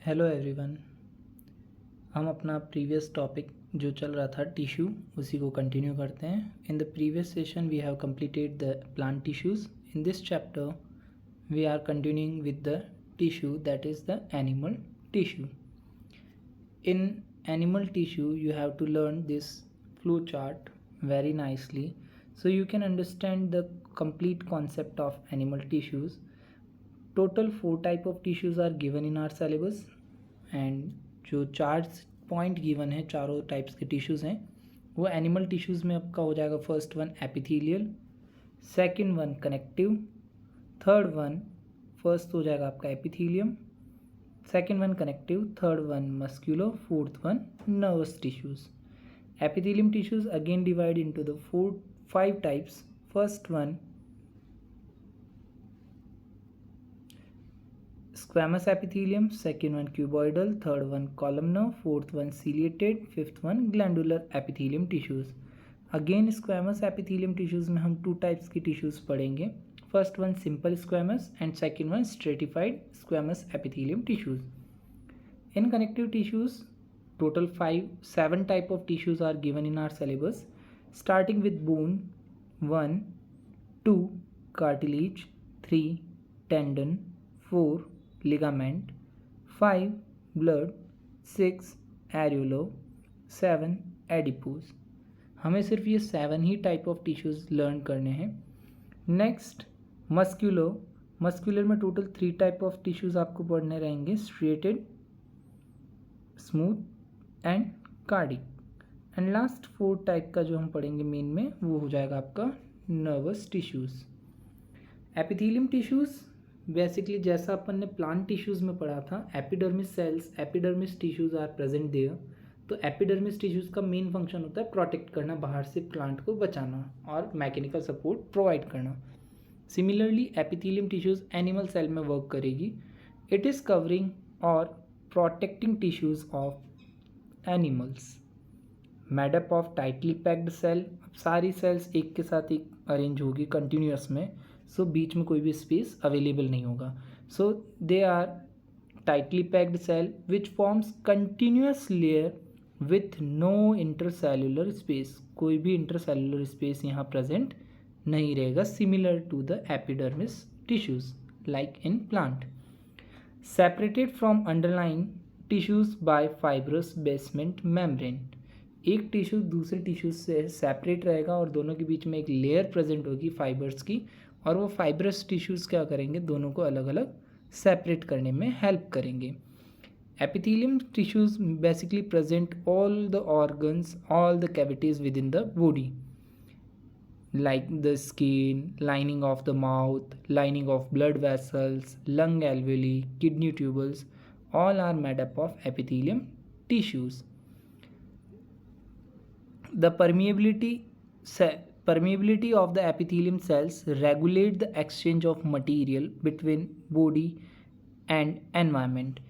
Hello everyone. हम अपना previous topic जो चल रहा था टिश्यू उसी को कंटिन्यू करते हैं। In the previous session we have completed the plant tissues. In this chapter we are continuing with the tissue that is the animal tissue. In animal tissue you have to learn this flow chart very nicely so you can understand the complete concept of animal tissues. Total 4 type of tissues are given in our syllabus and जो 4 point given है चारों types के tissues हैं वो animal tissues में आपका हो जाएगा। First one epithelial, second one connective, third one first हो जाएगा आपका epithelium, second one connective, third one musculo, fourth one nervous tissues. Epithelium tissues again divide into the 5 types. First one squamous epithelium, second one cuboidal, third one columnar, fourth one ciliated, fifth one glandular epithelium tissues. Again squamous epithelium tissues में हम 2 types की tissues पढ़ेंगे। First one simple squamous and second one stratified squamous epithelium tissues. In connective tissues total 7 type of tissues are given in our syllabus starting with bone 1, 2 cartilage, 3 tendon, 4 ligament, 5 blood, 6 areola, 7 adipose। हमें सिर्फ ये 7 ही type of tissues learn करने हैं। Next muscular में total 3 type of tissues आपको पढ़ने रहेंगे, striated, smooth and cardiac. And last 4 type का जो हम पढ़ेंगे मेन में वो हो जाएगा आपका nervous tissues. Epithelium tissues basically जैसा अपन ने प्लांट टिश्यूज़ में पढ़ा था, epidermis cells, epidermis tissues are present there. तो एपिडर्मिस टिश्यूज़ का मेन फंक्शन होता है प्रोटेक्ट करना, बाहर से प्लांट को बचाना और मैकेनिकल सपोर्ट प्रोवाइड करना। Similarly epithelium tissues animal cell में वर्क करेगी। इट इज़ कवरिंग और protecting tissues of animals. Made up of tightly packed cell, सारी सेल्स एक के साथ एक अरेंज होगी कंटिन्यूस में, सो बीच में कोई भी स्पेस अवेलेबल नहीं होगा। So they are tightly packed cell which forms continuous layer with no intercellular space. कोई भी इंटरसेल्युलर स्पेस यहाँ प्रेजेंट नहीं रहेगा, similar to the epidermis tissues like in plant. Separated from underline tissues by fibrous basement membrane. एक tissue दूसरे tissue से separate रहेगा और दोनों के बीच में एक लेयर प्रेजेंट होगी फाइबर्स की, और वो फाइब्रस टिश्यूज़ क्या करेंगे, दोनों को अलग अलग सेपरेट करने में हेल्प करेंगे। Epithelium tissues basically present all the organs, all the cavities with in the body like the skin, lining of the mouth, lining of blood vessels, lung alveoli, kidney tubules, all are made up of epithelium tissues. The permeability of the epithelium cells regulate the exchange of material between body and environment.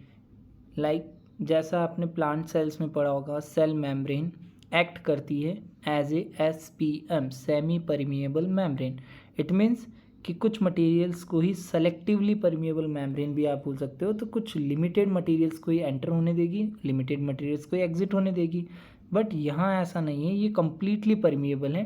Like जैसा आपने plant cells में पढ़ा होगा, cell membrane act करती है as a SPM, semi permeable membrane. It means कि कुछ materials को ही सेलेक्टिवली परमिएबल मेम्ब्रेन भी आप बोल सकते हो, तो कुछ लिमिटेड मटेरियल्स को ही एंटर होने देगी, लिमिटेड मटेरियल्स को ही एग्जिट होने देगी। बट यहाँ ऐसा नहीं है, ये कम्प्लीटली परमिएबल है,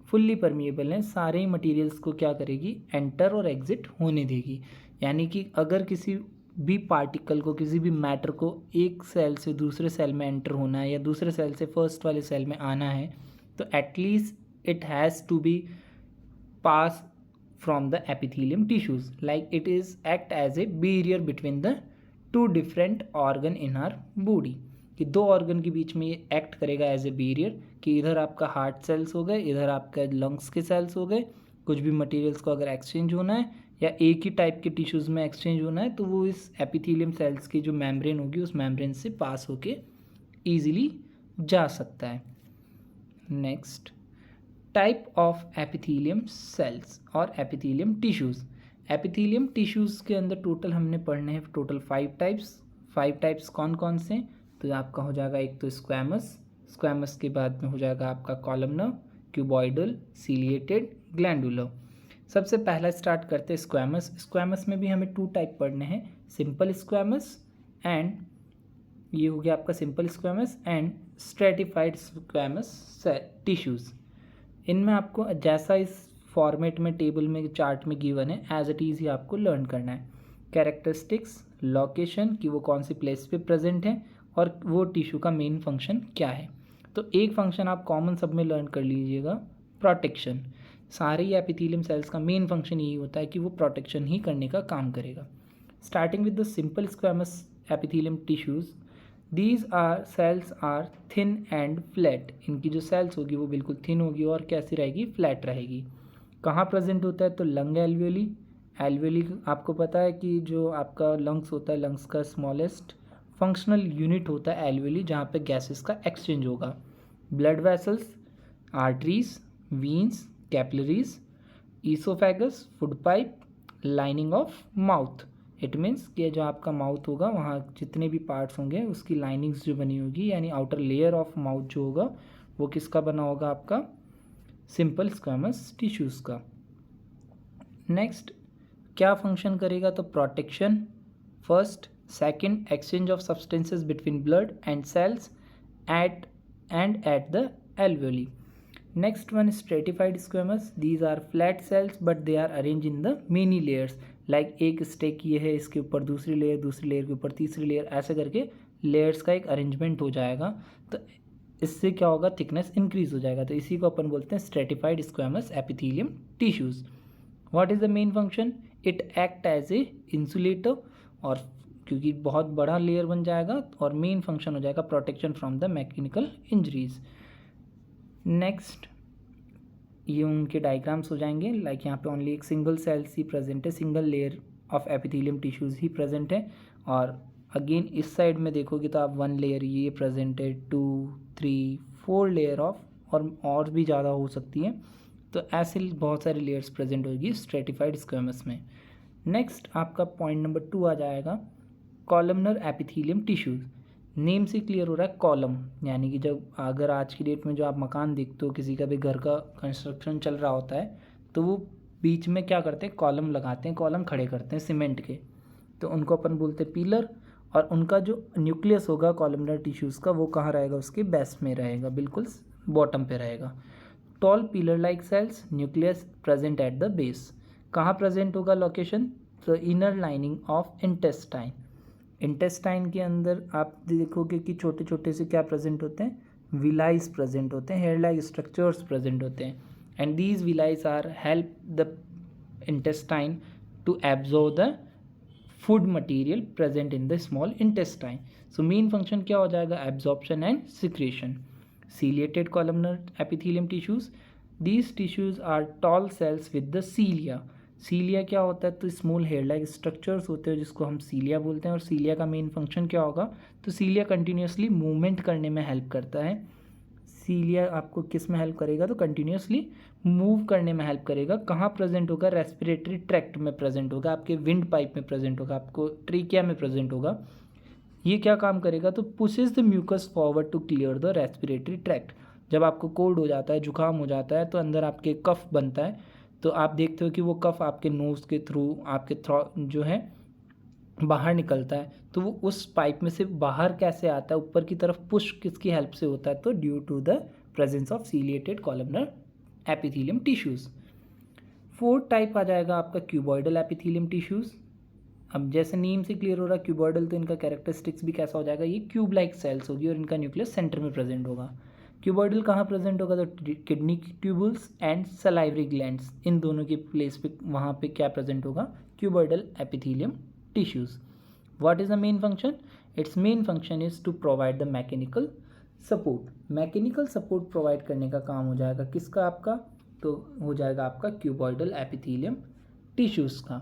फुल्ली परमिएबल है, सारे ही मटेरियल्स को क्या करेगी, एंटर और एग्जिट होने देगी। यानी कि अगर किसी भी पार्टिकल को, किसी भी मैटर को एक सेल से दूसरे सेल में एंटर होना है या दूसरे सेल से फर्स्ट वाले सेल में आना है, तो at least it has to be pass from the epithelium tissues, like it is act as a barrier between the 2 different organ in our body. कि 2 ऑर्गन के बीच में ये एक्ट करेगा एज ए बैरियर, कि इधर आपका हार्ट सेल्स हो गए, इधर आपका लंग्स के सेल्स हो गए, कुछ भी मटेरियल्स को अगर एक्सचेंज होना है या एक ही टाइप के टिश्यूज़ में एक्सचेंज होना है, तो वो इस एपिथेलियम सेल्स की जो मेम्ब्रेन होगी उस मेम्ब्रेन से पास होके ईजिली जा सकता है। Next type of epithelium cells और एपिथेलियम टिश्यूज़। एपिथेलियम टिश्यूज़ के अंदर टोटल हमने पढ़ने हैं टोटल 5 टाइप्स। 5 टाइप्स कौन कौन से, तो आपका हो जाएगा एक तो स्क्वैमस के बाद में हो जाएगा आपका कॉलमनर, क्यूबॉइडल, सीलिएटेड, ग्लैंडुलर। सबसे पहला स्टार्ट करते हैं स्क्वैमस। स्क्वैमस में भी हमें 2 टाइप पढ़ने हैं, सिंपल स्क्वैमस एंड ये हो गया आपका simple squamous and stratified squamous tissues. इनमें आपको जैसा इस फॉर्मेट में टेबल में चार्ट में गिवन है एज इट इज़ ही आपको लर्न करना है। कैरेक्टरिस्टिक्स, लोकेशन कि वो कौन सी प्लेस पे प्रेजेंट है और वो टिश्यू का मेन फंक्शन क्या है। तो एक फंक्शन आप कॉमन सब में लर्न कर लीजिएगा, प्रोटेक्शन। सारे ही एपिथेलियम सेल्स का मेन फंक्शन यही होता है कि वो प्रोटेक्शन ही करने का काम करेगा। Starting with the simple squamous epithelium tissues, these are cells are thin and flat. इनकी जो सेल्स होगी वो बिल्कुल थिन होगी और कैसी रहेगी, फ्लैट रहेगी। कहाँ प्रेजेंट होता है, तो लंग एल्वियोली। एल्वियोली आपको पता है कि जो आपका लंग्स होता है, लंग्स का स्मॉलेस्ट फंक्शनल यूनिट होता है एल्वियोली, जहाँ पे गैसेस का एक्सचेंज होगा। Blood vessels, arteries, veins, capillaries, oesophagus, food pipe, lining of mouth. It means कि जो आपका माउथ होगा वहाँ जितने भी पार्ट्स होंगे उसकी लाइनिंग्स जो बनी होगी, यानी आउटर लेयर ऑफ माउथ जो होगा वो किसका बना होगा, आपका सिंपल स्क्वेमस टिश्यूज़ का। नेक्स्ट क्या फंक्शन करेगा, तो protection first, second exchange of substances between blood and cells at the alveoli. Next one is stratified squamous. These are flat cells but they are arranged in the many layers. Like एक stake ये है, इसके ऊपर दूसरी layer के ऊपर तीसरी layer, ऐसे करके लेयर्स का एक अरेंजमेंट हो जाएगा। तो इससे क्या होगा, थिकनेस इंक्रीज हो जाएगा। तो इसी को अपन बोलते हैं stratified squamous epithelium tissues. What is the main function, it act as a insulator, और क्योंकि बहुत बड़ा लेयर बन जाएगा और मेन फंक्शन हो जाएगा protection from the mechanical injuries. Next ये उनके डायग्राम्स हो जाएंगे। लाइक यहाँ पे ओनली एक सिंगल सेल्स ही प्रेजेंट है, single layer of epithelium tissues he present है। और अगेन इस साइड में देखोगे तो आप 1 लेयर ये प्रेजेंट है, 2, 3, 4 लेयर ऑफ, और भी ज़्यादा हो सकती है। तो ऐसे बहुत सारी लेयर्स प्रेजेंट होगी स्ट्रेटिफाइड स्क्वेमस में। नेक्स्ट आपका पॉइंट नंबर 2 आ जाएगा, कॉलमनर एपिथेलियम टिश्यूज़। नेम से क्लियर हो रहा है कॉलम, यानी कि जब अगर आज की डेट में जो आप मकान देखते हो, किसी का भी घर का कंस्ट्रक्शन चल रहा होता है, तो वो बीच में क्या करते हैं, कॉलम लगाते हैं, कॉलम खड़े करते हैं सीमेंट के, तो उनको अपन बोलते हैं पिलर। और उनका जो न्यूक्लियस होगा कॉलमनर टिश्यूज़ का, वो कहाँ रहेगा, उसके बेस में रहेगा, बिल्कुल बॉटम पे रहेगा। Tall pillar like cells, nucleus present at the base. कहाँ प्रेजेंट होगा लोकेशन, तो inner lining of intestine. Intestine के अंदर आप देखोगे कि छोटे छोटे से क्या प्रेजेंट होते हैं, विलाइस प्रेजेंट होते हैं, हेयर लाइक स्ट्रक्चर्स प्रेजेंट होते हैं। And these villi are help the intestine to absorb the food material present in the small intestine. So main function क्या हो जाएगा, absorption and secretion. Ciliated columnar epithelium tissues, these tissues are tall cells with the cilia. Cilia क्या होता है, तो small hair like structures होते हैं जिसको हम सीलिया बोलते हैं। और सीलिया का मेन फंक्शन क्या होगा, तो सीलिया कंटिन्यूसली मूवमेंट करने में हेल्प करता है। सीलिया आपको किस में हेल्प करेगा, तो कंटिन्यूसली मूव करने में हेल्प करेगा। कहाँ प्रेजेंट होगा, रेस्पिरेटरी ट्रैक्ट में प्रेजेंट होगा, आपके विंड पाइप में प्रेजेंट होगा, आपको ट्रीकिया में प्रेजेंट होगा। ये क्या काम करेगा, तो pushes the mucus forward to clear the respiratory tract. जब आपको कोल्ड हो जाता है, जुकाम हो जाता है, तो अंदर आपके कफ बनता है, तो आप देखते हो कि वो कफ आपके नोज़ के थ्रू आपके जो है बाहर निकलता है। तो वो उस पाइप में से बाहर कैसे आता है, ऊपर की तरफ पुश किसकी हेल्प से होता है, तो due to the presence of ciliated columnar epithelium tissues. 4th type आ जाएगा आपका क्यूबॉइडल एपिथेलियम टिश्यूज़। अब जैसे नेम से क्लियर हो रहा है क्यूबॉइडल, तो इनका कैरेक्टरिस्टिक्स भी कैसा हो जाएगा, ये क्यूब लाइक सेल्स होगी और इनका न्यूक्लियस सेंटर में प्रेजेंट होगा। क्यूबॉइडल कहाँ प्रेजेंट होगा, तो kidney tubules and salivary glands, इन दोनों के प्लेस पे वहाँ पे क्या प्रेजेंट होगा, cuboidal epithelium tissues. What is the main function, its main function is to provide the mechanical support. Mechanical support provide करने का काम हो जाएगा किसका, आपका, तो हो जाएगा आपका क्यूबॉइडल एपिथेलियम टिश्यूज़ का।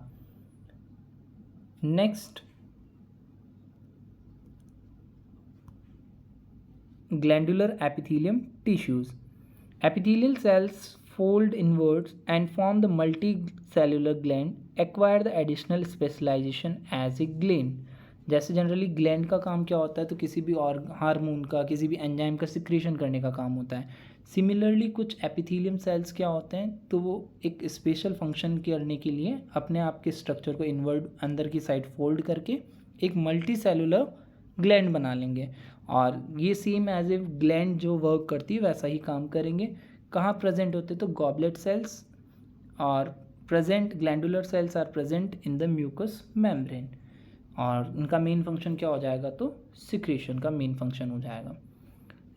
Next glandular epithelium tissues. Epithelial cells fold inwards and form the multicellular gland, acquire the additional specialization as a gland. जैसे जनरली ग्लैंड का काम क्या होता है, तो किसी भी और हार्मोन का, किसी भी एंजाइम का सिक्रेशन करने का काम होता है। सिमिलरली कुछ एपिथेलियम सेल्स क्या होते हैं, तो वो एक स्पेशल फंक्शन करने के लिए अपने आप के स्ट्रक्चर को इनवर्ड अंदर की साइड फोल्ड करके एक मल्टी सेलुलर ग्लैंड बना लेंगे और ये सेम एज ए ग्लैंड जो वर्क करती है वैसा ही काम करेंगे। कहाँ प्रेजेंट होते तो गॉबलेट सेल्स और present glandular cells are present in the mucus membrane और इनका मेन फंक्शन क्या हो जाएगा तो सिक्रेशन का मेन फंक्शन हो जाएगा।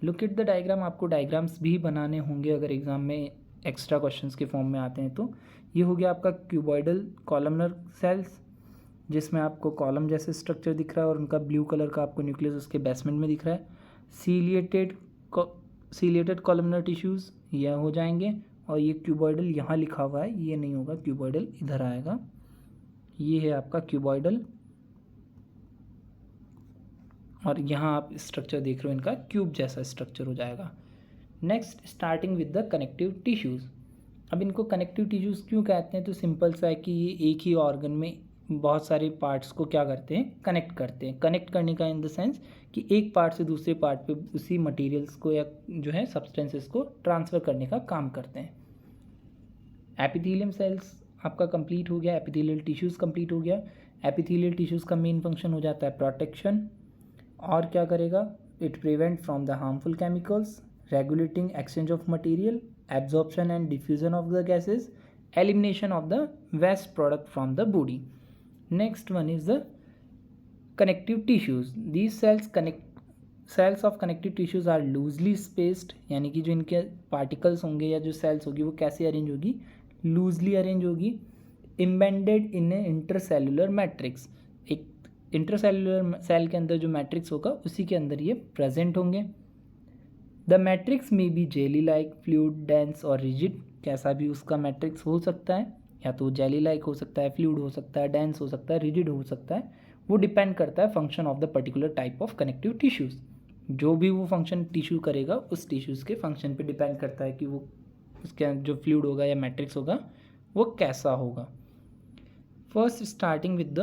लुक एट द डायग्राम, आपको डायग्राम्स भी बनाने होंगे अगर एग्जाम में एक्स्ट्रा क्वेश्चंस के फॉर्म में आते हैं तो। ये हो गया आपका क्यूबॉइडल कॉलमनर सेल्स जिसमें आपको कॉलम जैसे स्ट्रक्चर दिख रहा है और उनका ब्लू कलर का आपको न्यूक्लियस उसके बेसमेंट में दिख रहा है। सीलिएटेड कॉलमनर टिश्यूज़ यह हो जाएंगे और ये क्यूबॉइडल यहाँ लिखा हुआ है, ये नहीं होगा, क्यूबॉइडल इधर आएगा। ये है आपका क्यूबॉइडल और यहाँ आप स्ट्रक्चर देख रहे हो, इनका क्यूब जैसा स्ट्रक्चर हो जाएगा। Next starting with the connective tissues. अब इनको कनेक्टिव टिश्यूज़ क्यों कहते हैं तो सिंपल सा है कि ये एक ही ऑर्गन में बहुत सारे पार्ट्स को क्या करते हैं, कनेक्ट करते हैं। कनेक्ट करने का इन द सेंस कि एक पार्ट से दूसरे पार्ट पे उसी मटेरियल्स को या जो है सब्सटेंसेस को ट्रांसफ़र करने का काम करते हैं। एपिथेलियम सेल्स आपका कंप्लीट हो गया, एपिथेलियल टिश्यूज़ कंप्लीट हो गया। एपिथेलियल टिश्यूज़ का मेन फंक्शन हो जाता है प्रोटेक्शन और क्या करेगा, it prevent from the harmful chemicals, regulating exchange of material, absorption and diffusion of the gases, elimination of the waste product from the body. Next one is the connective tissues. These cells of connective tissues are loosely spaced, यानी कि जो इनके particles होंगे या जो sales होगी वो कैसे अरेंज होगी, लूजली अरेंज होगी। Embedded in A intercellular matrix, एक इंटरसेलुलर सेल के अंदर जो मैट्रिक्स होगा उसी के अंदर ये प्रेजेंट होंगे। द मैट्रिक्स में be jelly like, fluid, dense और रिजिड, कैसा भी उसका मैट्रिक्स हो सकता है, या तो जेली लाइक हो सकता है, फ्लूइड हो सकता है, डेंस हो सकता है, रिजिड हो सकता है। वो डिपेंड करता है function of the particular type of connective tissues. जो भी वो फंक्शन टिश्यू करेगा उस टिश्यूज़ के फंक्शन पे डिपेंड करता है कि वो उसके जो फ्लूइड होगा या मैट्रिक्स होगा वो कैसा होगा। First starting with the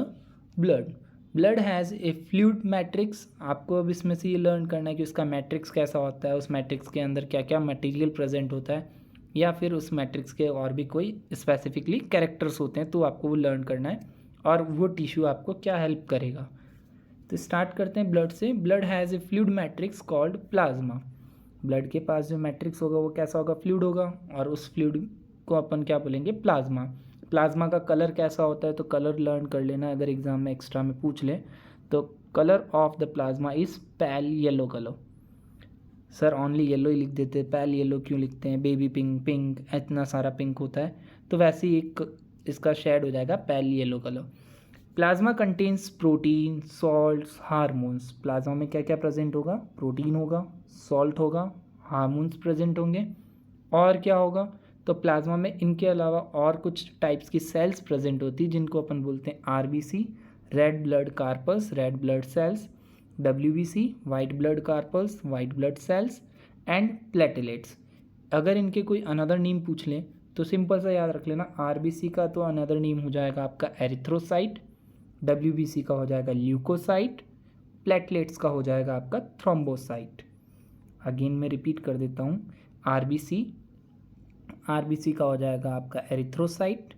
blood. Blood has a fluid matrix. आपको अब इसमें से ये लर्न करना है कि उसका मैट्रिक्स कैसा होता है, उस मैट्रिक्स के अंदर क्या क्या मटेरियल प्रेजेंट होता है, या फिर उस मैट्रिक्स के और भी कोई स्पेसिफिकली कैरेक्टर्स होते हैं तो आपको वो लर्न करना है और वो टिश्यू आपको क्या हेल्प करेगा। तो स्टार्ट करते हैं ब्लड से। Blood has a fluid matrix called plasma. Blood के पास जो मैट्रिक्स होगा वो कैसा होगा, फ्लूइड होगा, और उस फ्लूइड को अपन क्या बोलेंगे, प्लाज्मा। प्लाज्मा का कलर कैसा होता है तो कलर लर्न कर लेना, अगर एग्जाम में एक्स्ट्रा में पूछ ले तो colour of the plasma is pale yellow colour. Sir only yellow ही लिख देते हैं, पैल येलो क्यों लिखते हैं, बेबी पिंक, पिंक, इतना सारा पिंक होता है, तो वैसे ही एक इसका शेड हो जाएगा pale yellow colour. Plasma contains protein, salts, hormones. Plasma में क्या क्या प्रेजेंट होगा, प्रोटीन होगा, सॉल्ट होगा, हार्मोन्स प्रेजेंट होंगे, और क्या होगा तो प्लाज्मा में इनके अलावा और कुछ टाइप्स की सेल्स प्रेजेंट होती है जिनको अपन बोलते हैं RBC, red blood corpus, red blood cells, WBC, white blood carpals, white blood cells, and platelets. अगर इनके कोई अनदर नेम पूछ लें तो सिंपल सा याद रख लेना, आरबीसी का तो अनदर नेम हो जाएगा आपका एरिथ्रोसाइट, WBC का हो जाएगा ल्यूकोसाइट, प्लेटलेट्स का हो जाएगा आपका थ्रोम्बोसाइट। अगेन मैं रिपीट कर देता हूँ, आरबीसी का हो जाएगा आपका एरिथ्रोसाइट,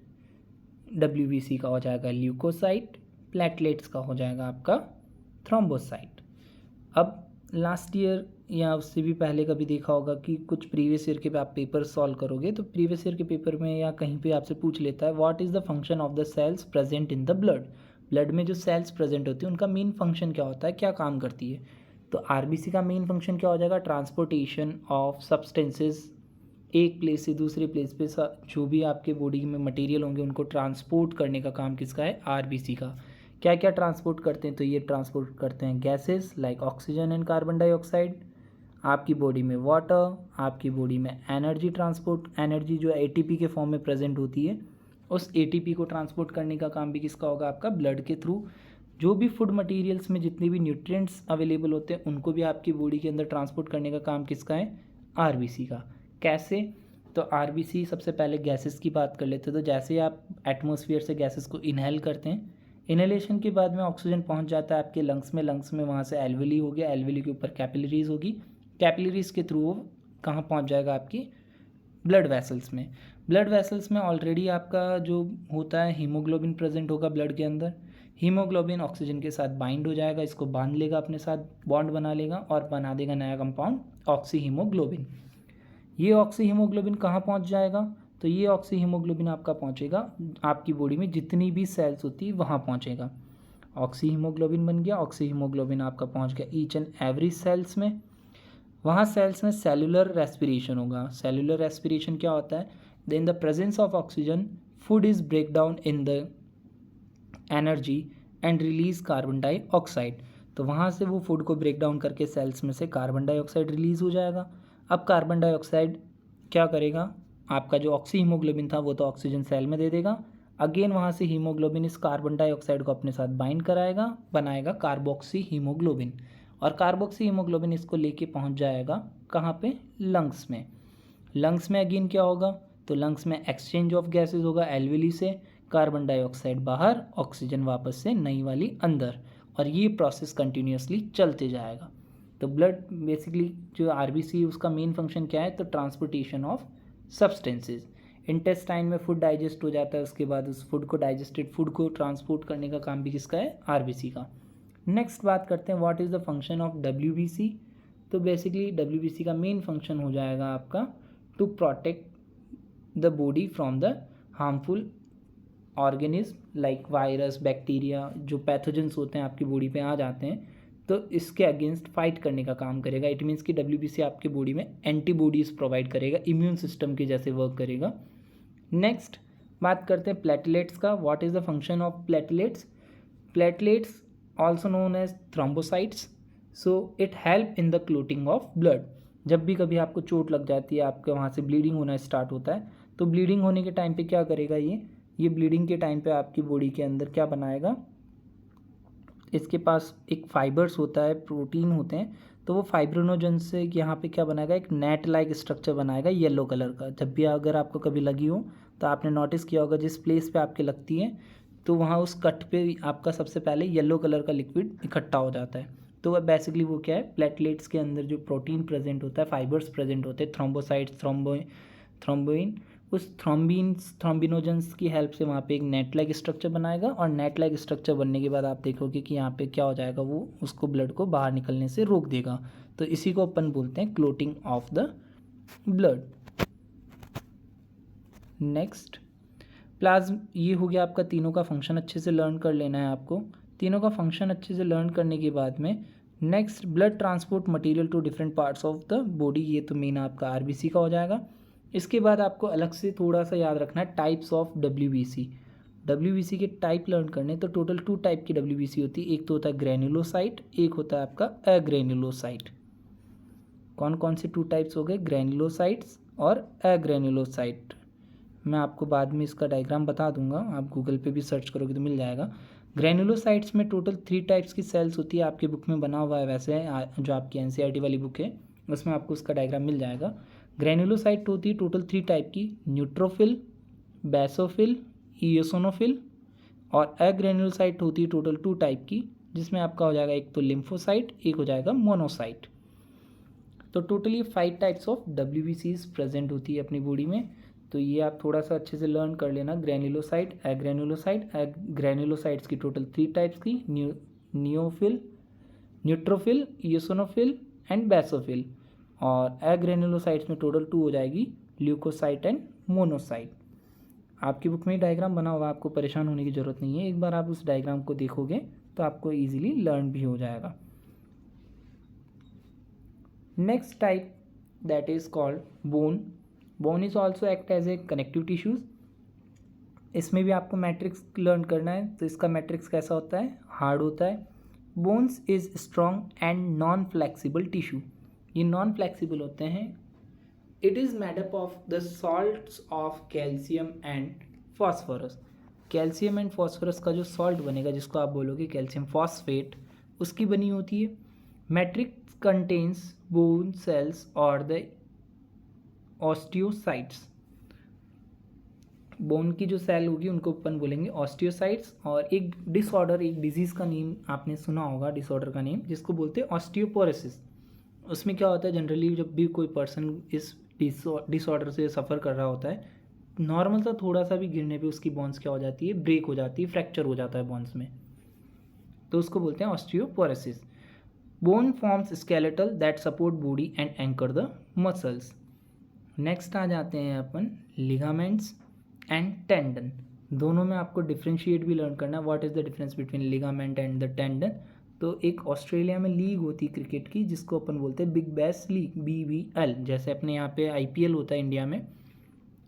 WBC का हो जाएगा ल्यूकोसाइट, प्लेटलेट्स का हो जाएगा आपका थ्रोम्बोसाइट। अब लास्ट ईयर या उससे भी पहले कभी देखा होगा कि कुछ प्रीवियस ईयर के आप पेपर सॉल्व करोगे तो प्रीवियस ईयर के पेपर में या कहीं पे आपसे पूछ लेता है what is the function of the cells present in the blood. Blood में जो सेल्स प्रेजेंट होती है उनका मेन फंक्शन क्या होता है, क्या काम करती है, तो आरबीसी का मेन फंक्शन क्या हो जाएगा, ट्रांसपोर्टेशन ऑफ सब्सटेंसेस एक प्लेस से दूसरे प्लेस पे जो भी आपके बॉडी में मटेरियल होंगे उनको ट्रांसपोर्ट करने का काम किसका है, आरबीसी का। क्या क्या ट्रांसपोर्ट करते हैं तो ये ट्रांसपोर्ट करते हैं gases like oxygen and carbon dioxide, आपकी बॉडी में वाटर, आपकी बॉडी में एनर्जी ट्रांसपोर्ट, एनर्जी जो एटीपी के फॉर्म में प्रेजेंट होती है उस एटीपी को ट्रांसपोर्ट करने का काम भी किसका होगा, आपका ब्लड के थ्रू। जो भी फूड मटेरियल्स में जितने भी न्यूट्रिएंट्स अवेलेबल होते हैं उनको भी आपकी बॉडी के अंदर ट्रांसपोर्ट करने का काम किसका है, आरबीसी का। कैसे, तो आरबीसी सबसे पहले गैसेस की बात कर लेते हैं। तो जैसे आप एटमॉस्फेयर से गैसेस को इनहेल करते हैं, इनहेलेशन के बाद में ऑक्सीजन पहुंच जाता है आपके लंग्स में वहाँ से एल्वेली हो गया, एल्वेली के ऊपर कैपिलरीज होगी, कैपिलरीज के थ्रू वो कहाँ पहुंच जाएगा, आपकी ब्लड वेसल्स में। ब्लड वेसल्स में ऑलरेडी आपका जो होता है हीमोग्लोबिन प्रेजेंट होगा ब्लड के अंदर। हीमोग्लोबिन ऑक्सीजन के साथ बाइंड हो जाएगा, इसको बांध लेगा अपने साथ, बॉन्ड बना लेगा और बना देगा नया कंपाउंड ऑक्सी हीमोग्लोबिन। ये ऑक्सी हीमोग्लोबिन कहाँ पहुँच जाएगा? तो ये ऑक्सी हीमोग्लोबिन आपका पहुँचेगा आपकी बॉडी में जितनी भी सेल्स होती है वहाँ पहुँचेगा। ऑक्सी हीमोग्लोबिन बन गया, ऑक्सी हीमोग्लोबिन आपका पहुँच गया ईच एंड एवरी सेल्स में। वहाँ सेल्स में सेलुलर रेस्पिरेशन होगा। सेलुलर रेस्पिरेशन क्या होता है? In the presence of oxygen food is break down in the energy and release carbon dioxide. तो वहाँ से वो फूड को ब्रेक डाउन करके सेल्स में से कार्बन डाइऑक्साइड रिलीज़ हो जाएगा। अब कार्बन डाइऑक्साइड क्या करेगा? आपका जो ऑक्सी हीमोग्लोबिन था वो तो ऑक्सीजन सेल में दे देगा। अगेन वहाँ से हीमोग्लोबिन इस कार्बन डाइऑक्साइड को अपने साथ बाइंड कराएगा, बनाएगा कार्बोक्सी हीमोग्लोबिन, और कार्बोक्सी हीमोग्लोबिन इसको लेके पहुँच जाएगा कहाँ पे? लंग्स में। लंग्स में अगेन क्या होगा? तो लंग्स में एक्सचेंज ऑफ गैसेज होगा एल्वेली से, कार्बन डाइऑक्साइड बाहर, ऑक्सीजन वापस से नई वाली अंदर, और ये प्रोसेस कंटिन्यूसली चलते जाएगा। तो ब्लड बेसिकली जो आरबीसी उसका मेन फंक्शन क्या है? तो ट्रांसपोर्टेशन ऑफ सब्सटेंसेज। इंटेस्टाइन में फूड डाइजेस्ट हो जाता है, उसके बाद उस फूड को डाइजेस्टेड फूड को ट्रांसपोर्ट करने का काम भी किसका है? आरबीसी का। नेक्स्ट बात करते हैं what is the function of WBC. तो बेसिकली डब्ल्यूबीसी का मेन फंक्शन हो जाएगा आपका to protect the body from the harmful organism like virus, bacteria, जो पैथोजेंस होते हैं आपकी बॉडी पे आ जाते हैं, तो इसके अगेंस्ट फाइट करने का काम करेगा। इट मीन्स कि डब्ल्यूबीसी आपके बॉडी में एंटीबॉडीज़ प्रोवाइड करेगा, इम्यून सिस्टम के जैसे वर्क करेगा। नेक्स्ट बात करते हैं प्लेटलेट्स का। What is the function of platelets? Platelets also known as thrombocytes, so it help in the clotting of blood. जब भी कभी आपको चोट लग जाती है, आपके वहाँ से ब्लीडिंग होना स्टार्ट होता है, तो ब्लीडिंग होने के टाइम पे क्या करेगा ये ब्लीडिंग के टाइम पे आपकी बॉडी के अंदर क्या बनाएगा? इसके पास एक फाइबर्स होता है, प्रोटीन होते हैं, तो वो फाइब्रिनोजन से यहाँ पे क्या बनाएगा? एक नेट लाइक स्ट्रक्चर बनाएगा येलो कलर का। जब भी अगर आपको कभी लगी हो तो आपने नोटिस किया होगा जिस प्लेस पे आपके लगती है तो वहाँ उस कट पे आपका सबसे पहले येलो कलर का लिक्विड इकट्ठा हो जाता है। तो वह बेसिकली वो क्या है? प्लेटलेट्स के अंदर जो प्रोटीन प्रेजेंट होता है, फाइबर्स प्रेजेंट होते हैं, थ्रोम्बोसाइट्स, थ्रोम्बोइन, उस थ्रोम्बिनोजेंस की हेल्प से वहाँ पे एक नेट लाइक स्ट्रक्चर बनाएगा, और नेट लाइक स्ट्रक्चर बनने के बाद आप देखोगे कि यहाँ पे क्या हो जाएगा? वो उसको ब्लड को बाहर निकलने से रोक देगा। तो इसी को अपन बोलते हैं clotting of the blood. Next plasm, ये हो गया आपका तीनों का फंक्शन अच्छे से लर्न कर लेना है आपको। तीनों का फंक्शन अच्छे से लर्न करने के बाद में next blood transport material to different parts of the body, ये तो मेन आपका आरबीसी का हो जाएगा। इसके बाद आपको अलग से थोड़ा सा याद रखना है टाइप्स ऑफ डब्ल्यूबीसी। डब्ल्यूबीसी के टाइप लर्न करने, तो टोटल 2 टाइप की डब्ल्यूबीसी होती है। एक तो होता है ग्रैन्युलोसाइट, एक होता है आपका अग्रैन्युलोसाइट। कौन कौन से 2 टाइप्स हो गए? ग्रैन्युलोसाइट्स और अग्रैन्युलोसाइट। मैं आपको बाद में इसका डायग्राम बता दूंगा, आप गूगल पे भी सर्च करोगे तो मिल जाएगा। ग्रैन्युलोसाइट्स में टोटल 3 टाइप्स की सेल्स होती है, आपकी बुक में बना हुआ है वैसे, जो आपकी एनसीईआरटी वाली बुक है उसमें आपको उसका डायग्राम मिल जाएगा। ग्रैन्युलोसाइट होती है टोटल 3 टाइप की, न्यूट्रोफिल, बेसोफिल, इयोसिनोफिल, और अग्रैन्युलोसाइट होती है टोटल 2 टाइप की, जिसमें आपका हो जाएगा एक तो लिम्फोसाइट, एक हो जाएगा मोनोसाइट। तो टोटली 5 टाइप्स ऑफ डब्ल्यूबीसीज प्रेजेंट होती है अपनी बॉडी में। तो ये आप थोड़ा सा अच्छे से लर्न कर लेना। ग्रैन्युलोसाइट, अग्रैन्युलोसाइट, ग्रैन्युलोसाइट्स की टोटल 3 टाइप्स की, नियोफिल, न्यूट्रोफिल, इयोसिनोफिल एंड बेसोफिल, और अग्रैन्युलोसाइट्स में टोटल 2 हो जाएगी, ल्यूकोसाइट एंड मोनोसाइट। आपकी बुक में डायग्राम बना हुआ, आपको परेशान होने की ज़रूरत नहीं है, एक बार आप उस डायग्राम को देखोगे तो आपको ईजिली लर्न भी हो जाएगा। Next type that is called bone. Bone is also act as a connective tissues. इसमें भी आपको मैट्रिक्स लर्न करना है। तो इसका मैट्रिक्स कैसा होता है? हार्ड होता है। Bones is strong and non flexible tissue. ये नॉन फ्लेक्सिबल होते हैं। It is made up of the salts of calcium and phosphorus. Calcium and phosphorus का जो सॉल्ट बनेगा, जिसको आप बोलोगे कैल्शियम फॉस्फेट, उसकी बनी होती है। मैट्रिक्स कंटेन्स बोन सेल्स और द ऑस्टियोसाइट्स। बोन की जो सेल होगी उनको अपन बोलेंगे ऑस्टियोसाइट्स। और एक डिसऑर्डर, एक डिजीज़ का नेम आपने सुना होगा, डिसऑर्डर का नेम, जिसको बोलते हैं ऑस्टियोपोरोसिस। उसमें क्या होता है, जनरली जब भी कोई पर्सन इस डिसऑर्डर से सफ़र कर रहा होता है, नॉर्मल सा थोड़ा सा भी गिरने पे उसकी बोन्स क्या हो जाती है? ब्रेक हो जाती है, फ्रैक्चर हो जाता है बोन्स में। तो उसको बोलते हैं osteoporosis. Bone forms skeletal that support body and anchor the muscles. Next आ जाते हैं अपन लिगामेंट्स एंड टेंडन। दोनों में आपको डिफ्रेंशिएट भी लर्न करना है, what is the difference between ligament and the tendon. तो एक ऑस्ट्रेलिया में लीग होती है क्रिकेट की जिसको अपन बोलते हैं बिग बैश लीग, BBL, जैसे अपने यहाँ पे IPL होता है इंडिया में,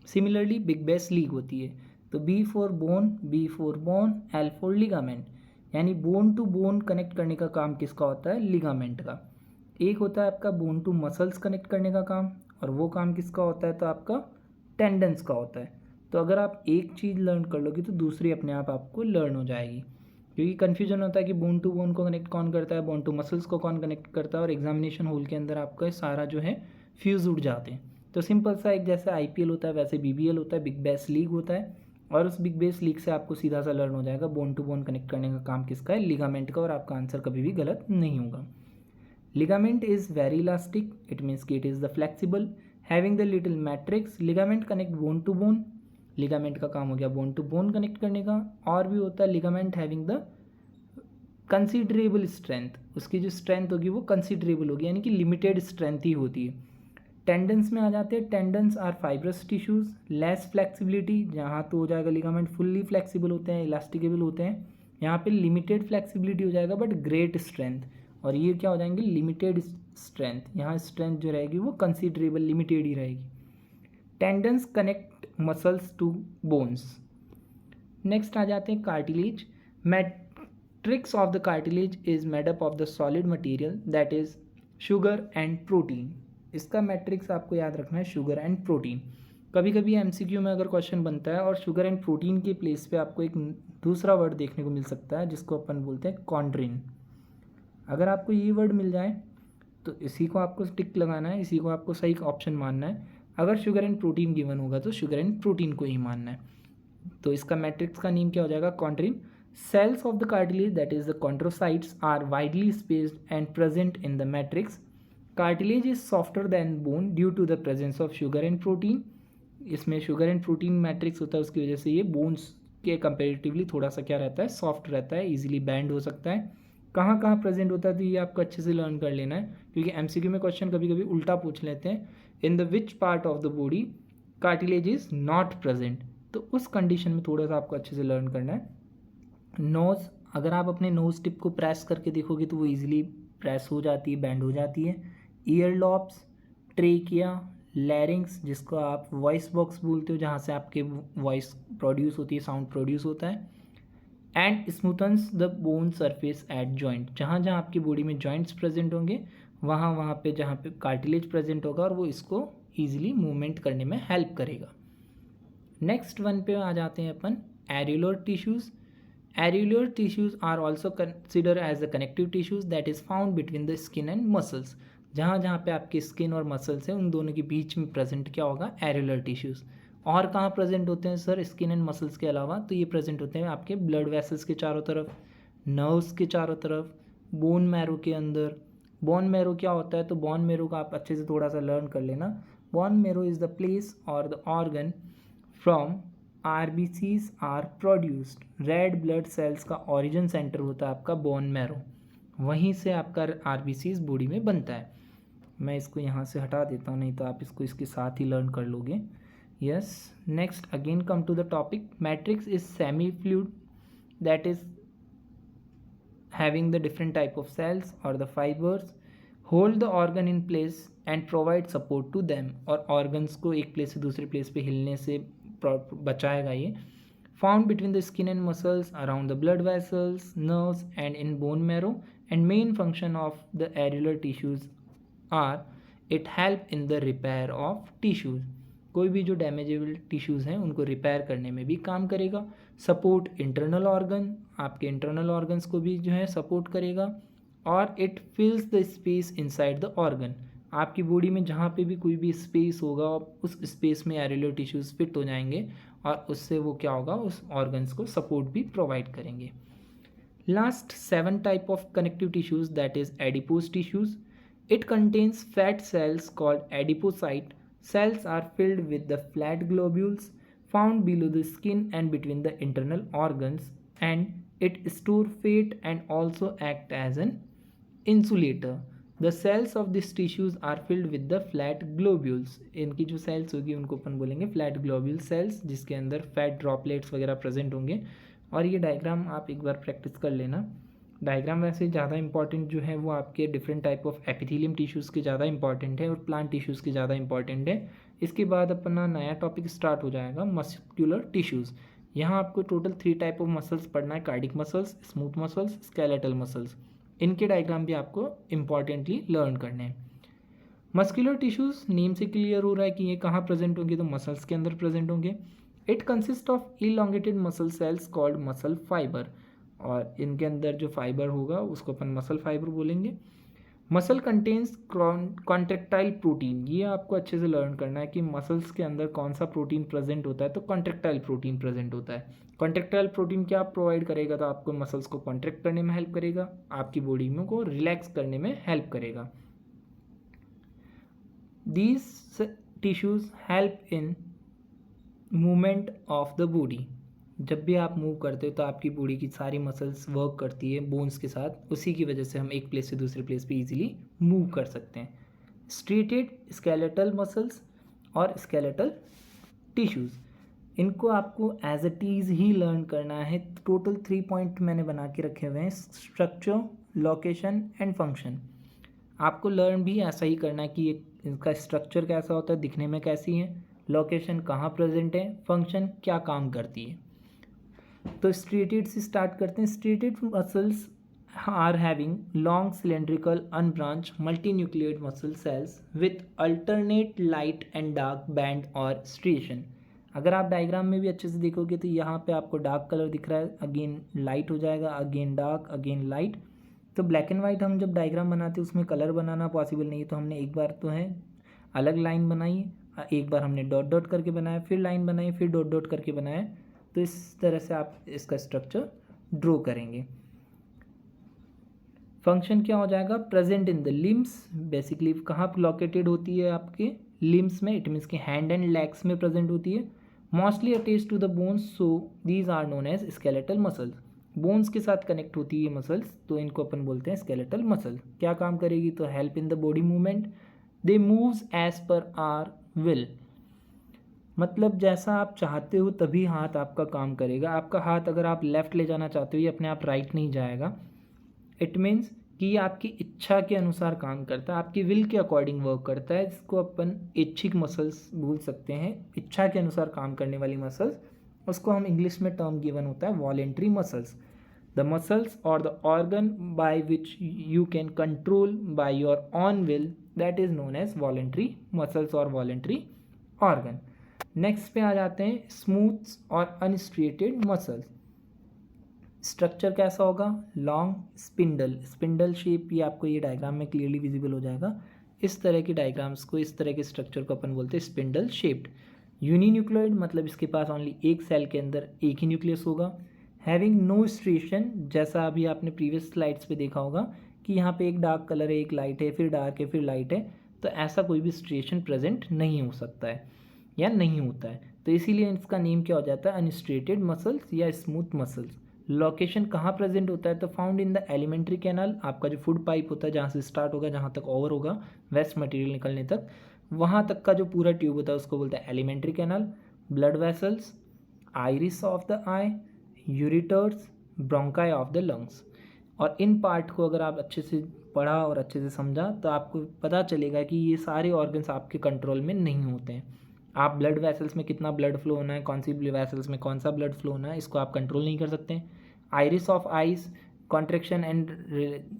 सिमिलरली बिग बैश लीग होती है। तो B for bone, B for bone, L for ligament, यानी बोन टू बोन कनेक्ट करने का काम किसका होता है? लिगामेंट का। एक होता है आपका बोन टू मसल्स कनेक्ट करने का काम, और वो काम किसका होता है? तो आपका टेंडन्स का होता है। तो अगर आप एक चीज़ लर्न कर लोगे तो दूसरी अपने आप आपको लर्न हो जाएगी, क्योंकि कन्फ्यूजन होता है कि बोन टू बोन को कनेक्ट कौन करता है, बोन टू मसल्स को कौन कनेक्ट करता है, और एग्जामिनेशन हॉल के अंदर आपका सारा जो है फ्यूज उड़ जाते हैं। तो सिंपल सा, एक जैसे IPL होता है वैसे BBL होता है, बिग बैश लीग होता है, और उस बिग बैश लीग से आपको सीधा सा लर्न हो जाएगा बोन टू बोन कनेक्ट करने का काम किसका है? लिगामेंट का, और आपका आंसर कभी भी गलत नहीं होगा। Ligament is very elastic. It means कि it is the flexible, having the little matrix. Ligament connect bone to bone. Ligament का काम हो गया bone to bone connect करने का। और भी होता है ligament having the considerable strength. उसकी जो strength होगी वो considerable होगी, यानी कि limited strength ही होती है। टेंडन्स में आ जाते हैं। Tendons are fibrous tissues, less flexibility, जहाँ तो हो जाएगा लिगामेंट फुल्ली फ्लेक्सिबल होते हैं, इलास्टिकेबल होते हैं। यहाँ पे लिमिटेड फ्लेक्सिबिलिटी हो जाएगा बट ग्रेट स्ट्रेंथ, और ये क्या हो जाएंगे? Limited strength. यहाँ स्ट्रेंथ जो रहेगी वो कंसिडरेबल, लिमिटेड ही रहेगी। Tendons connect muscles to bones. Next आ जाते हैं cartilage. Matrix of the cartilage is made up of the solid material that is sugar and protein. इसका मैट्रिक्स आपको याद रखना है, शुगर एंड प्रोटीन। कभी कभी MCQ में अगर क्वेश्चन बनता है और शुगर एंड प्रोटीन के प्लेस पे आपको एक दूसरा वर्ड देखने को मिल सकता है जिसको अपन बोलते हैं कॉन्ड्रिन। अगर आपको ये वर्ड मिल जाए तो इसी को आपको टिक लगाना है, इसी को आपको सही ऑप्शन मानना है। अगर शुगर एंड प्रोटीन गिवन होगा तो शुगर एंड प्रोटीन को ही मानना है। तो इसका मैट्रिक्स का नेम क्या हो जाएगा? Chondrin. Cells of the cartilage that is the chondrocytes are widely spaced and present in the matrix. Cartilage is softer than bone due to the presence of sugar and protein. इसमें sugar and protein matrix होता है, उसकी वजह से ये bones के comparatively थोड़ा सा क्या रहता है? सॉफ्ट रहता है, इजीली बैंड हो सकता है। कहाँ कहाँ प्रेजेंट होता है तो ये आपको अच्छे से लर्न कर लेना है, क्योंकि MCQ में क्वेश्चन कभी कभी उल्टा पूछ लेते हैं, in the which part of the body cartilage is not present. तो उस कंडीशन में थोड़ा सा आपको अच्छे से लर्न करना है। नोज़, अगर आप अपने नोज़ टिप को प्रेस करके देखोगे तो वो ईजिली प्रेस हो जाती है, बैंड हो जाती है। ईयर लॉब्स, ट्रेकिया, लैरिंग्स, जिसको आप वॉइस बॉक्स बोलते हो, जहाँ से आपके वॉइस प्रोड्यूस होती है, साउंड प्रोड्यूस होता है। And smoothens the bone surface at joint, जहाँ जहाँ आपकी बॉडी में जॉइंट्स प्रेजेंट होंगे वहाँ वहाँ पे जहाँ पे कार्टिलेज प्रेजेंट होगा, और वो इसको ईजिली मूवमेंट करने में हेल्प करेगा। नेक्स्ट वन पे आ जाते हैं अपन areolar tissues. Areolar tissues are also consider as the connective tissues that is found between the skin and muscles. जहाँ जहाँ पे आपकी स्किन और मसल्स हैं उन दोनों के बीच में प्रेजेंट क्या होगा? Areolar tissues. और कहाँ प्रेजेंट होते हैं सर स्किन एंड मसल्स के अलावा? तो ये प्रेजेंट होते हैं आपके ब्लड वेसल्स के चारों तरफ, नर्व्स के चारों तरफ, बोन मैरो के अंदर। बोन मैरो क्या होता है? तो बोन मैरो का आप अच्छे से थोड़ा सा लर्न कर लेना। Bone marrow is the place और the organ from RBCs are produced. Red blood cells का ओरिजिन सेंटर होता है आपका बोन मैरो, वहीं से आपका RBCs बॉडी में बनता है। मैं इसको यहाँ से हटा देता हूँ, नहीं तो आप इसको इसके साथ ही लर्न कर लोगे। Yes, next again come to the topic. Matrix is semi fluid that is having the different type of cells or the fibers hold the organ in place and provide support to them, और organs को एक place से दूसरे place पे हिलने से बचाएगा ये। found between the skin and muscles, around the blood vessels, nerves and in bone marrow, and main function of the areolar tissues are it help in the repair of tissues। कोई भी जो डैमेजेबल tissues हैं उनको repair करने में भी काम करेगा। सपोर्ट इंटरनल ऑर्गन, आपके इंटरनल ऑर्गन्स को भी जो है सपोर्ट करेगा। और it फिल्स the space inside the organ, आपकी बॉडी में जहाँ पे भी कोई भी स्पेस होगा उस स्पेस में एरियोलर टिश्यूज़ फिट हो जाएंगे, और उससे वो क्या होगा? उस ऑर्गन्स को सपोर्ट भी प्रोवाइड करेंगे। Last 7 type of connective tissues that is adipose tissues. It contains fat cells called adipocyte. Cells are filled with the flat globules found below the skin and between the internal organs and It store fat and also act as an insulator. The cells of these tissues are filled with the flat globules. इनकी जो cells होगी उनको अपन बोलेंगे flat globule cells, जिसके अंदर fat droplets वगैरह present होंगे. और ये डायग्राम आप एक बार प्रैक्टिस कर लेना. डायग्राम वैसे ज़्यादा इंपॉर्टेंट जो है वो आपके different type of epithelium tissues के ज़्यादा इंपॉर्टेंट है और प्लांट टिश्यूज़ के ज़्यादा इंपॉर्टेंट है. इसके बाद अपना नया टॉपिक स्टार्ट हो जाएगा मस्कुलर टिश्यूज़. यहाँ आपको टोटल 3 टाइप ऑफ मसल्स पढ़ना है. Cardiac muscles, smooth muscles, skeletal muscles. इनके डायग्राम भी आपको इम्पॉर्टेंटली लर्न करने हैं. मस्कुलर टिश्यूज़ नेम से क्लियर हो रहा है कि ये कहाँ प्रेजेंट होंगे, तो मसल्स के अंदर प्रेजेंट होंगे. It consist of elongated muscle cells called muscle fibre. और इनके अंदर जो फाइबर होगा उसको अपन मसल फाइबर बोलेंगे. Muscle contains contractile protein. ये आपको अच्छे से लर्न करना है कि मसल्स के अंदर कौन सा प्रोटीन प्रेजेंट होता है, तो कॉन्ट्रेक्टाइल प्रोटीन प्रेजेंट होता है. कॉन्ट्रेक्टाइल प्रोटीन क्या प्रोवाइड करेगा, तो आपको मसल्स को कॉन्ट्रैक्ट करने में हेल्प करेगा, आपकी बॉडी में को रिलैक्स करने में हेल्प करेगा. These tissues help in movement of the body. जब भी आप मूव करते हो तो आपकी बॉडी की सारी मसल्स वर्क करती है बोन्स के साथ. उसी की वजह से हम एक प्लेस से दूसरे प्लेस पे इजीली मूव कर सकते हैं. स्ट्रेटेड स्केलेटल मसल्स और स्केलेटल टिश्यूज़, इनको आपको एज इट इज़ ही लर्न करना है. टोटल 3 पॉइंट मैंने बना के रखे हुए हैं. Structure, location and function. आपको लर्न भी ऐसा ही करना है कि इनका स्ट्रक्चर कैसा होता है, दिखने में कैसी है, लोकेशन कहाँ प्रेजेंट है, फंक्शन क्या काम करती है. तो स्ट्रेटेड से स्टार्ट करते हैं. Striated muscles are having long cylindrical unbranch multinucleated muscle cells with alternate light and dark band और स्ट्रिएशन. अगर आप डायग्राम में भी अच्छे से देखोगे तो यहाँ पे आपको डार्क कलर दिख रहा है, अगेन लाइट हो जाएगा, अगेन डार्क, अगेन लाइट. तो ब्लैक एंड वाइट हम जब डायग्राम बनाते हैं उसमें कलर बनाना पॉसिबल नहीं है, तो हमने एक बार तो है अलग लाइन बनाई, एक बार हमने डॉट डॉट करके बनाया, फिर लाइन बनाई, फिर डॉट डॉट करके बनाया. तो इस तरह से आप इसका स्ट्रक्चर ड्रॉ करेंगे. फंक्शन क्या हो जाएगा, present in the limbs. Basically कहाँ लोकेटेड होती है, आपके लिम्स में. इट मीन्स के हैंड एंड लेग्स में प्रेजेंट होती है. Mostly attach to the bones, so these are known as skeletal muscles. Bones के साथ कनेक्ट होती है मसल्स, तो इनको अपन बोलते हैं स्केलेटल मसल. क्या काम करेगी, तो help in the body movement. They moves as per our will. मतलब जैसा आप चाहते हो तभी हाथ आपका काम करेगा. आपका हाथ अगर आप लेफ़्ट ले जाना चाहते हो ये अपने आप राइट नहीं जाएगा. इट मीन्स कि ये आपकी इच्छा के अनुसार काम करता है, आपकी विल के अकॉर्डिंग वर्क करता है. जिसको अपन इच्छिक मसल्स बोल सकते हैं, इच्छा के अनुसार काम करने वाली मसल्स. उसको हम इंग्लिश में टर्म गिवन होता है वॉलेंट्री मसल्स. द मसल्स और the organ by which you can control by your own will, that is known as voluntary muscles और वॉलेंट्री ऑर्गन. नेक्स्ट पे आ जाते हैं स्मूथ और अनस्ट्रेटेड मसल्स. स्ट्रक्चर कैसा होगा, लॉन्ग स्पिंडल. स्पिंडल शेप ये आपको ये डायग्राम में क्लियरली विजिबल हो जाएगा. इस तरह के डायग्राम्स को, इस तरह के स्ट्रक्चर को अपन बोलते हैं स्पिंडल शेप्ड. यूनिन्यूक्लियोइड मतलब इसके पास ओनली एक सेल के अंदर एक ही न्यूक्लियस होगा. हैविंग नो स्ट्रिएशन, जैसा अभी आपने प्रीवियस स्लाइड्स पे देखा होगा कि यहाँ पे एक डार्क कलर है, एक लाइट है, फिर डार्क है, फिर लाइट है. तो ऐसा कोई भी स्ट्रिएशन प्रेजेंट नहीं हो सकता है या नहीं होता है. तो इसीलिए इसका नेम क्या हो जाता है, अनस्ट्रेटेड मसल्स या स्मूथ मसल्स. लोकेशन कहाँ प्रेजेंट होता है, तो found in the alimentary canal. आपका जो फूड पाइप होता है जहाँ से स्टार्ट होगा, जहाँ तक ओवर होगा वेस्ट मटेरियल निकलने तक, वहाँ तक का जो पूरा ट्यूब होता है उसको बोलते हैं alimentary canal. Blood vessels, iris of the I, ureters, bronchi of the lungs. और इन पार्ट को अगर आप अच्छे से पढ़ा और अच्छे से समझा तो आपको पता चलेगा कि ये सारे ऑर्गन्स आपके कंट्रोल में नहीं होते हैं. आप ब्लड वेसल्स में कितना ब्लड फ्लो होना है, कौन सी वेसल्स में कौन सा ब्लड फ्लो होना है, इसको आप कंट्रोल नहीं कर सकते. Iris of eyes, contraction and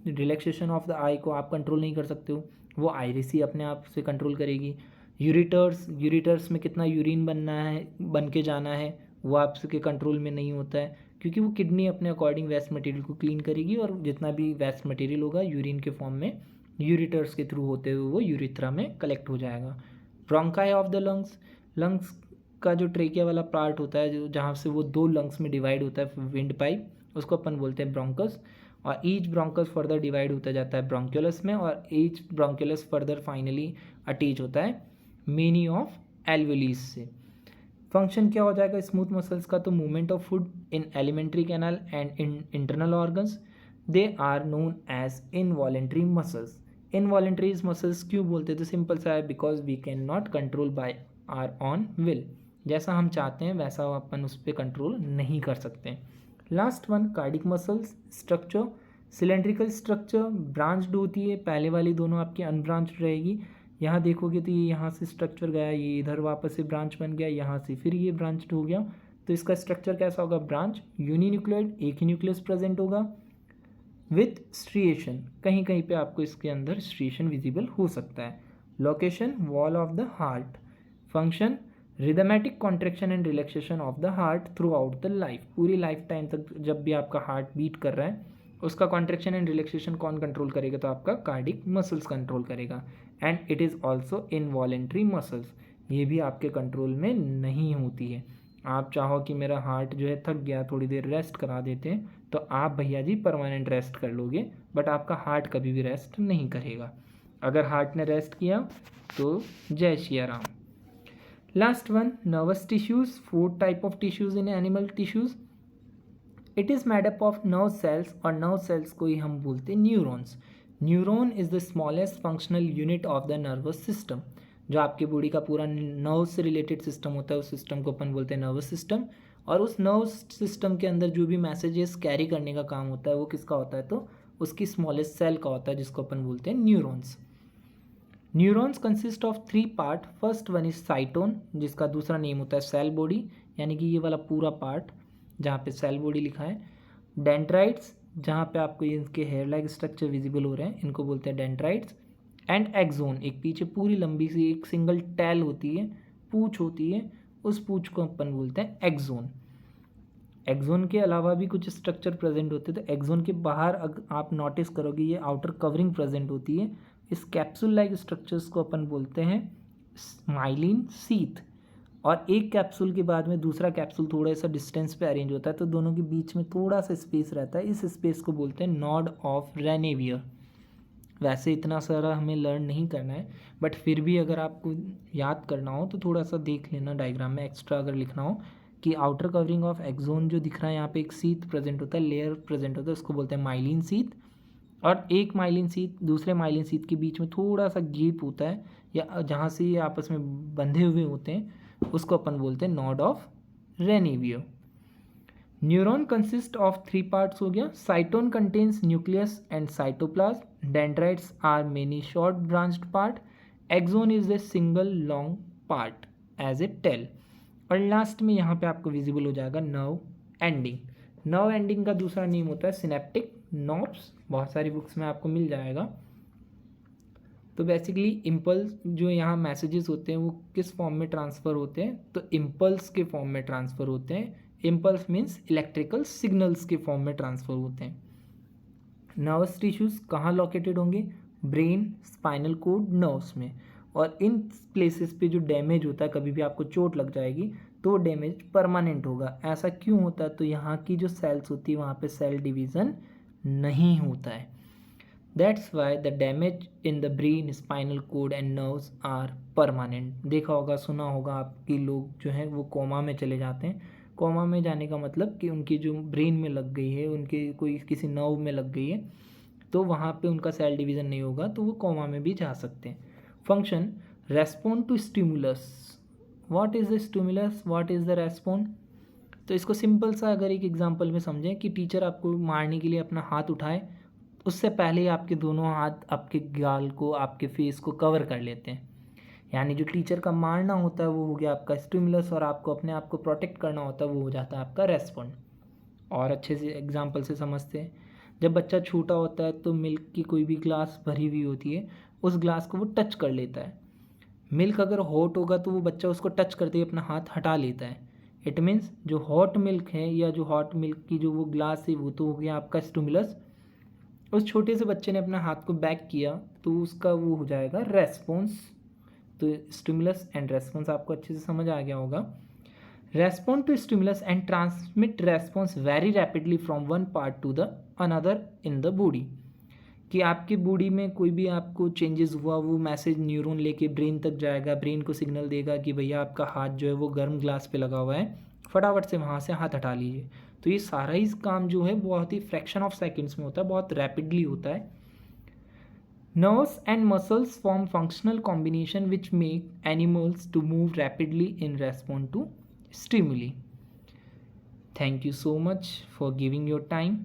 relaxation of the eye को आप कंट्रोल नहीं कर सकते हो, वो आइरिस ही अपने आप से कंट्रोल करेगी. यूरिटर्स में कितना यूरिन बनना है, बन के जाना है, वो आपके कंट्रोल में नहीं होता है, क्योंकि वो किडनी अपने अकॉर्डिंग वेस्ट मटेरियल को क्लीन करेगी और जितना भी वेस्ट मटेरियल होगा यूरिन के फॉर्म में यूरिटर्स के थ्रू होते हुए वो यूरिथ्रा में कलेक्ट हो जाएगा. Bronchi of the lungs, lungs का जो ट्रेकिया वाला पार्ट होता है, जो जहाँ से वो 2 लंग्स में डिवाइड होता है विंड पाइप, उसको अपन बोलते हैं ब्रोंकस. और ईच ब्रोंकस फर्दर डिवाइड होता जाता है ब्रोंक्यूलस में, और ईच ब्रोंक्यूलस फर्दर फाइनली अटैच होता है मेनी ऑफ एल्वेलीज से. फंक्शन क्या हो जाएगा स्मूथ मसल्स का, तो movement of food in alimentary canal and in internal organs, they are known as involuntary muscles. Involuntary muscles क्यों बोलते हैं, तो सिंपल सा है, because we can not control by our own will, जैसा हम चाहते हैं वैसा अपन उस पर कंट्रोल नहीं कर सकते। Last one cardiac muscles structure, cylindrical structure, branched होती है, पहले वाली दोनों आपकी अनब्रांच्ड रहेगी। यहाँ देखोगे तो ये यहाँ से स्ट्रक्चर गया, ये इधर वापस से ब्रांच बन गया, यहाँ से फिर ये ब्रांच्ड हो गया, तो इसका स्ट्रक्चर कैसा होगा, ब्रांच, यूनिन्यूक्लियोइड, एक ही न्यूक्लियस प्रेजेंट होगा विथ स्ट्रिएशन, कहीं कहीं पे आपको इसके अंदर स्ट्रिएशन विजिबल हो सकता है। Location wall of the heart, function rhythmic contraction and relaxation of the heart through out the life, पूरी लाइफ टाइम तक जब भी आपका हार्ट बीट कर रहा है उसका कॉन्ट्रेक्शन एंड रिलैक्सेशन कौन कंट्रोल करेगा, तो आपका कार्डिक मसल्स कंट्रोल करेगा। And it is also involuntary muscles, ये भी आपके कंट्रोल में नहीं होती है। आप चाहो कि मेरा हार्ट जो है थक गया, थोड़ी देर रेस्ट करा देते हैं, तो आप भैया जी परमानेंट रेस्ट कर लोगे, बट आपका हार्ट कभी भी रेस्ट नहीं करेगा। अगर हार्ट ने रेस्ट किया तो जय Shri Ram. Last one nervous tissues, 4 type of tissues in animal tissues. It is made up of nerve cells, और नर्व सेल्स को ही हम बोलते हैं neurons. Neuron is the smallest functional unit of the nervous system, जो आपकी बॉडी का पूरा nerve से रिलेटेड सिस्टम होता है उस सिस्टम को अपन बोलते हैं नर्वस सिस्टम। और उस नर्व सिस्टम के अंदर जो भी मैसेजेस कैरी करने का काम होता है वो किसका होता है, तो उसकी स्मॉलेस्ट सेल का होता है, जिसको अपन बोलते हैं neurons. Neurons consist of 3 part, first one is साइटोन, जिसका दूसरा नेम होता है सेल बॉडी, यानी कि ये वाला पूरा पार्ट जहाँ पे सेल बॉडी लिखा है। डेंड्राइट्स, जहाँ पे आपको इनके हेयर लाइक स्ट्रक्चर विजिबल हो रहे हैं, इनको बोलते हैं डेंड्राइट्स। एंड एक्सोन, एक पीछे पूरी लंबी सी एक सिंगल टैल होती है, पूंछ होती है, उस पूंछ को अपन बोलते हैं एक्सोन। एक्सोन के अलावा भी कुछ स्ट्रक्चर प्रेजेंट होते हैं, तो एक्सोन के बाहर आप नोटिस करोगे ये आउटर कवरिंग प्रेजेंट होती है, इस कैप्सूल लाइक स्ट्रक्चर्स को अपन बोलते हैं माइलिन सीथ। और एक कैप्सूल के बाद में दूसरा कैप्सूल थोड़ा सा डिस्टेंस पे अरेंज होता है, तो दोनों के बीच में थोड़ा सा स्पेस रहता है, इस स्पेस को बोलते हैं नॉड ऑफ रेनेवियर। वैसे इतना सारा हमें लर्न नहीं करना है, बट फिर भी अगर आपको याद करना हो तो थोड़ा सा देख लेना डायग्राम में, एक्स्ट्रा अगर लिखना हो कि आउटर कवरिंग ऑफ एक्सोन जो दिख रहा है यहाँ पे एक सीथ प्रेजेंट होता है, लेयर प्रेजेंट होता है, उसको बोलते हैं माइलिन सीथ। और एक माइलिन सीथ दूसरे माइलिन सीथ के बीच में थोड़ा सा गैप होता है, या जहाँ से ये आपस में बंधे हुए होते हैं, उसको अपन बोलते हैं node of Ranvier. Neuron consist of 3 parts हो गया, cyton contains nucleus and cytoplasm, dendrites are many short branched part, axon is a single long part as a tail. और लास्ट में यहाँ पे आपको विजिबल हो जाएगा नर्व एंडिंग। नर्व एंडिंग का दूसरा नेम होता है सिनेप्टिक नॉब्स, बहुत सारी बुक्स में आपको मिल जाएगा। तो बेसिकली इम्पल्स जो यहाँ मैसेजेस होते हैं वो किस फॉर्म में ट्रांसफ़र होते हैं, तो इम्पल्स के फॉर्म में ट्रांसफ़र होते हैं। इम्पल्स मीन्स इलेक्ट्रिकल सिग्नल्स के फॉर्म में ट्रांसफ़र होते हैं। नर्वस टिश्यूज़ कहाँ लोकेटेड होंगे, ब्रेन, स्पाइनल कोड, नर्व्स में। और इन प्लेसेस पे जो डैमेज होता है, कभी भी आपको चोट लग जाएगी तो डैमेज परमानेंट होगा। ऐसा क्यों होता है, तो यहाँ की जो सेल्स होती है वहाँ पे सेल डिवीज़न नहीं होता है। That's why the damage in the brain, spinal cord and nerves are permanent. देखा होगा, सुना होगा, आपके लोग जो हैं वो कोमा में चले जाते हैं। कोमा में जाने का मतलब कि उनकी जो ब्रेन में लग गई है, उनके कोई किसी नर्व में लग गई है, तो वहाँ पे उनका सेल डिवीज़न नहीं होगा, तो वो कोमा में भी जा सकते हैं। Function respond to stimulus, what is the stimulus, what is the respond. तो इसको सिंपल सा अगर एक एग्जांपल में समझें कि टीचर आपको मारने के लिए अपना हाथ उठाए, उससे पहले ही आपके दोनों हाथ आपके गाल को, आपके फेस को कवर कर लेते हैं, यानी जो टीचर का मारना होता है वो हो गया आपका स्टिमुलस, और आपको अपने आप को प्रोटेक्ट करना होता है वो हो जाता है आपका रेस्पॉन्ड। और अच्छे से एग्जांपल से समझते हैं, जब बच्चा छोटा होता है तो मिल्क की कोई भी ग्लास भरी हुई होती है, उस ग्लास को वो टच कर लेता है। मिल्क अगर हॉट होगा तो वो बच्चा उसको टच करते ही अपना हाथ हटा लेता है। इट मीन्स जो हॉट मिल्क है या जो हॉट मिल्क की जो वो ग्लास है वो तो हो गया आपका स्टिमुलस। उस छोटे से बच्चे ने अपना हाथ को बैक किया तो उसका वो हो जाएगा रेस्पॉन्स। तो स्टिमुलस एंड रेस्पॉन्स आपको अच्छे से समझ आ गया होगा। Respond to stimulus and transmit response very rapidly from one part to the another in the body. कि आपकी बॉडी में कोई भी आपको चेंजेस हुआ, वो मैसेज न्यूरॉन लेके ब्रेन तक जाएगा, ब्रेन को सिग्नल देगा कि भैया आपका हाथ जो है वो गर्म ग्लास पे लगा हुआ है, फटाफट से वहाँ से हाथ हटा लीजिए। तो ये सारा ही काम जो है बहुत ही फ्रैक्शन ऑफ सेकेंड्स में होता है, बहुत रैपिडली होता है। Nerves and muscles form functional combination which make animals to move rapidly in response to stimuli. Thank you so much for giving your time.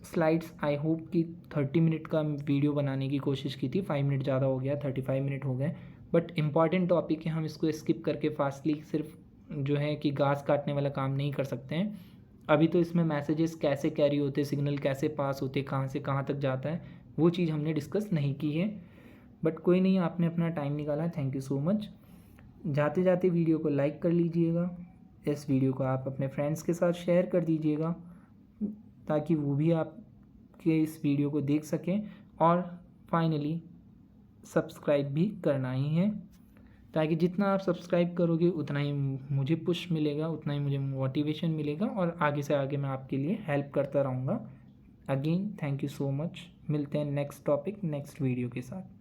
Slides I hope कि 30 minute का video बनाने की कोशिश की थी, 5 मिनट ज़्यादा हो गया, 35 मिनट हो गए, बट इम्पॉर्टेंट टॉपिक है, हम इसको स्किप करके फास्टली सिर्फ जो है कि घास काटने वाला काम नहीं कर सकते हैं। अभी तो इसमें मैसेजेस कैसे कैरी होते, सिग्नल कैसे पास होते, कहाँ से कहाँ तक जाता है, वो चीज़ हमने डिस्कस नहीं की है, बट कोई नहीं, आपने अपना टाइम निकाला, थैंक यू सो मच। जाते जाते वीडियो को लाइक कर लीजिएगा, इस वीडियो को आप अपने फ्रेंड्स के साथ शेयर कर दीजिएगा ताकि वो भी आपके इस वीडियो को देख सकें, और फाइनली सब्सक्राइब भी करना ही है, ताकि जितना आप सब्सक्राइब करोगे उतना ही मुझे पुश मिलेगा, उतना ही मुझे मोटिवेशन मिलेगा, और आगे से आगे मैं आपके लिए हेल्प करता रहूँगा। Again thank you so much, मिलते हैं नेक्स्ट टॉपिक नेक्स्ट वीडियो के साथ।